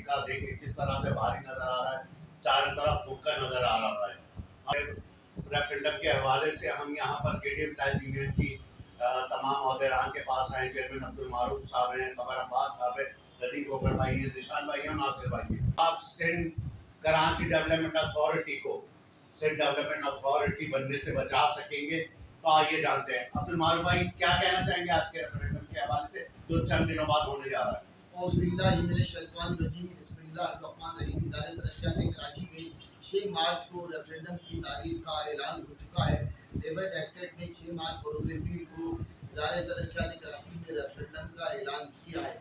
का देखिए किस तरह से भारी नजर आ रहा है, चारों तरफ हुक्का नजर आ रहा है। रेफरेंडम के हवाले से हम यहाँ पर केडीएम टाइप यूनियन की तमाम अहदेरान के पास आए। चेयरमैन अब्दुल मारूफ साहब हैं, कमर अब्बास साहब है, लतीफ गोकर भाई हैं, जिशान भाई हैं, नासिर भाई हैं। आप सिंध कराची डेवलपमेंट अथॉरिटी को सिंध डेवलपमेंट अथॉरिटी बनने से बचा सकेंगे, तो आइए जानते हैं। अब्दुल मारूफ भाई क्या कहना चाहेंगे आज के रेफरेंडम के हवाले से जो चंद दिनों बाद होने जा रहा है? कराची में 6 मार्च को रेफरेंडम की तारीख का ऐलान हो चुका है। लेबर डायरेक्टरेट ने 6 मार्च बरोज़ पीर को इदारे तरक्यात कराची में रेफरेंडम का ऐलान किया है।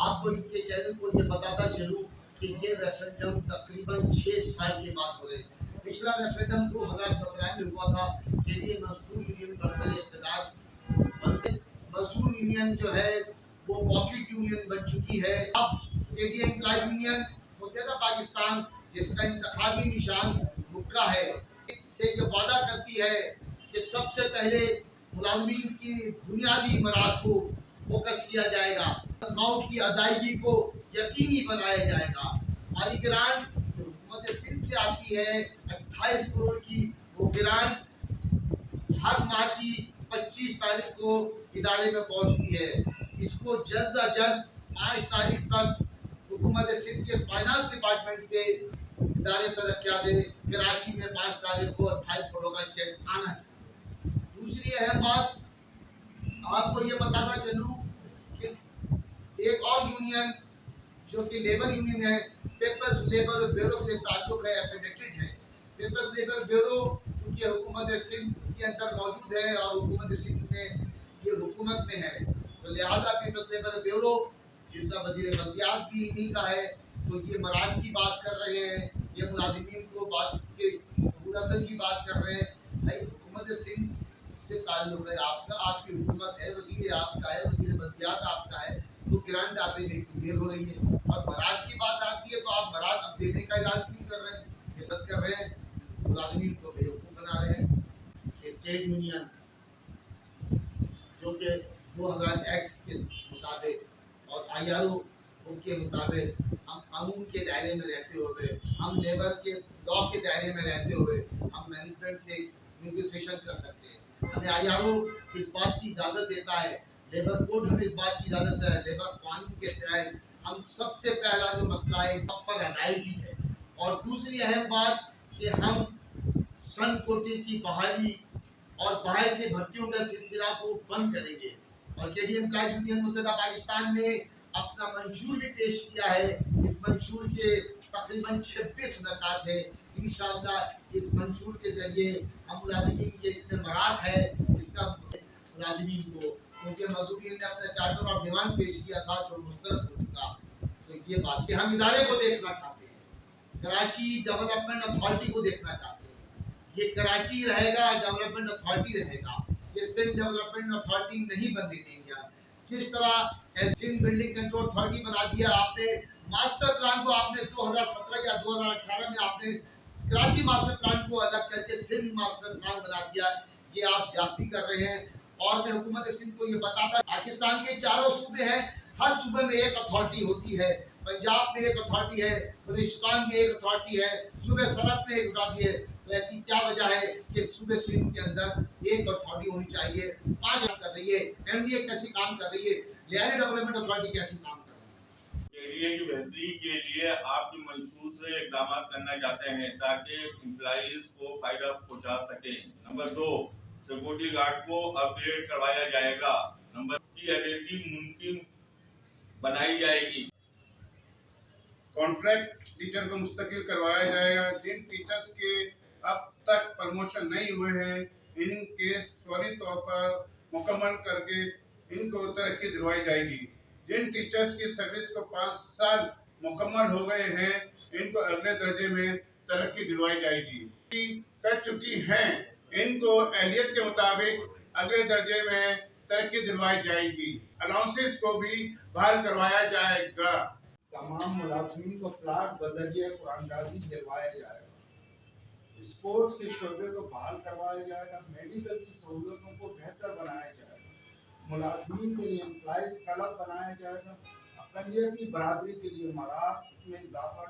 आपको इनके चैनल को ये बताता चलूँ कि ये रेफरेंडम तकरीबन 6 साल के बाद हो रहे हैं। पिछला रेफरेंडम 2017 में हुआ था के लिए मजदूर यूनियन बरसर इक़्तिदार बनते। मजदूर यूनियन जो है वो पॉकेट यूनियन बन चुकी है। अब केडीएम एम्प्लॉय यूनियन मुत्तहिदा पाकिस्तान जिसका इंतखाबी निशान हुक्का है से ये वादा करती है कि सबसे पहले मुलाज़मीन की बुनियादी मराद को फोकस किया जाएगा, तनख्वाहों की अदायगी को यकीनी बनाया जाएगा। हमारी ग्रांट हुकूमत सिंध से आती है 28 करोड़ की, वो ग्रांट हर माह की 25 तारीख को इदारे में पहुंचती है। इसको जल्द अज जल्द 5 तारीख तक हुकूमत सिंध के फाइनेंस डिपार्टमेंट से इदारे तरक्यात कराची में 5 तारीख को 28 करोड़ का चेक आना है। दूसरी अहम बात आपको ये बताना चलूँ कि एक और यूनियन जो कि लेबर यूनियन है, पीपल्स लेबर ब्यूरो से ताल्लुक है, एफिडेटेड है। पीपल्स लेबर ब्यूरो क्योंकि हुकूमत सिंध के अंदर मौजूद है और हुकूमत सिंध में ये हुकूमत में है, तो लिहाजा पीपल्स लेबर ब्यूरो जिसका वजीर बल्दियात भी इन्हीं का है, तो ये मराद की बात कर रहे हैं, ये मुलाजिमीन को बात के सहूलतन की बात कर रहे हैं। भाई हुकूमत सिंध से ताल्लुक है आपका, आपकी हुकूमत है, वजीर आपका है, वजीर बल्दियात आपका है, तो ग्रांट आते में देर हो रही है। और मराद की बात आती है तो आप मराद अब देने का ऐलान क्यों कर रहे हैं? हिम्मत कर रहे हैं, मुलाजिमीन को बेवकूफ़ बना रहे हैं। कि ट्रेड यूनियन जो कि 2000 एक्ट के मुताबिक और ILO के मुताबिक हम कानून के दायरे में रहते हुए, हम लेबर के लॉ के दायरे में रहते हुए हम मैनेजमेंट से नेगोशिएशन कर सकते हैं। हमें ILO इस बात की इजाज़त देता है, लेबर कोड हमें इस बात की इजाज़त है, लेबर कानून के तहत हम सबसे पहला जो मसला है सब पर अदायगी है। और दूसरी अहम बात कि हम सन कोटे की बहाली और बाहर से भर्तियों का सिलसिला को बंद करेंगे। और केडीएम एम्प्लॉय यूनियन मुत्तहिदा पाकिस्तान ने अपना मंशूर भी पेश किया है। इस मंशूर के तकरीबन 26 नकात है। इंशाअल्लाह इस मंशूर के जरिए हम मुलाजिमीन के इसमें मराद है, इसका मुलाजिमीन को क्योंकि मजदूर ने अपना चार्टर ऑफ डिमांड पेश किया था जो मुस्तरद हो चुका। तो ये बात कि हम इदारे को देखना चाहते हैं, कराची डेवलपमेंट अथॉरिटी को देखना चाहते हैं। ये कराची रहेगा, डेवलपमेंट अथॉरिटी रहेगा, ये सिंध डेवलपमेंट अथॉरिटी नहीं बनने देंगे। जिस तरह सिंध बिल्डिंग कंट्रोल अथॉरिटी बना दिया आपने, मास्टर प्लान को आपने 2017 या 2018 में आपने कराची मास्टर प्लान को अलग करके सिंध मास्टर प्लान बना दिया। ये आप ज्यादती कर रहे हैं। और मैं हुकूमत सिंध को ये बताता, पाकिस्तान के 4 सूबे हैं, हर सूबे में एक अथॉरिटी होती है। पंजाब में एक अथॉरिटी है, बलूचिस्तान में एक अथॉरिटी है, सूबे सरहद में एक अथॉरिटी है। तो ऐसी क्या वजह है कि सूबे सिंध के अंदर एक अथॉरिटी होनी चाहिए? 5 कर रही है, MDA कैसी काम कर रही है, लियारी डेवलपमेंट अथॉरिटी कैसी काम कर रही है? केडीए की बेहतरी के लिए आप जो मंशूर से इकदाम करना चाहते हैं ताकि एम्प्लॉइज को फायदा पहुंचा सके। नंबर 2, सिक्योरिटी गार्ड को अपग्रेड करवाया जाएगा। नंबर 3, की अवेलेबिलिटी मुमकिन बनाई जाएगी। कॉन्ट्रैक्ट टीचर को मुस्तकिल करवाया जाएगा। जिन टीचर्स के अब तक प्रमोशन नहीं हुए हैं, इनके फौरी तौर पर मुकम्मल करके इनको तरक्की दिलवाई जाएगी। जिन टीचर्स की सर्विस को 5 साल मुकम्मल हो गए हैं, इनको अगले दर्जे में तरक्की दिलवाई जाएगी। कर चुकी हैं, इनको एहलियत के मुताबिक अगले दर्जे में तरक्की दिलवाई जाएगी। अलाउंसेस को भी बहाल करवाया जाएगा। तमाम मुलाजमीन को प्लाट बजरिए कुरानदाजी दिलवाया जाएगा। स्पोर्ट्स के शोबे को बहाल करवाया जाएगा। मेडिकल की सहूलतों को बेहतर बनाया जाएगा। मुलाजमीन के लिए एम्प्लॉइज क्लब बनाया जाएगा। अकलियती बरादरी के लिए मराहत में इजाफा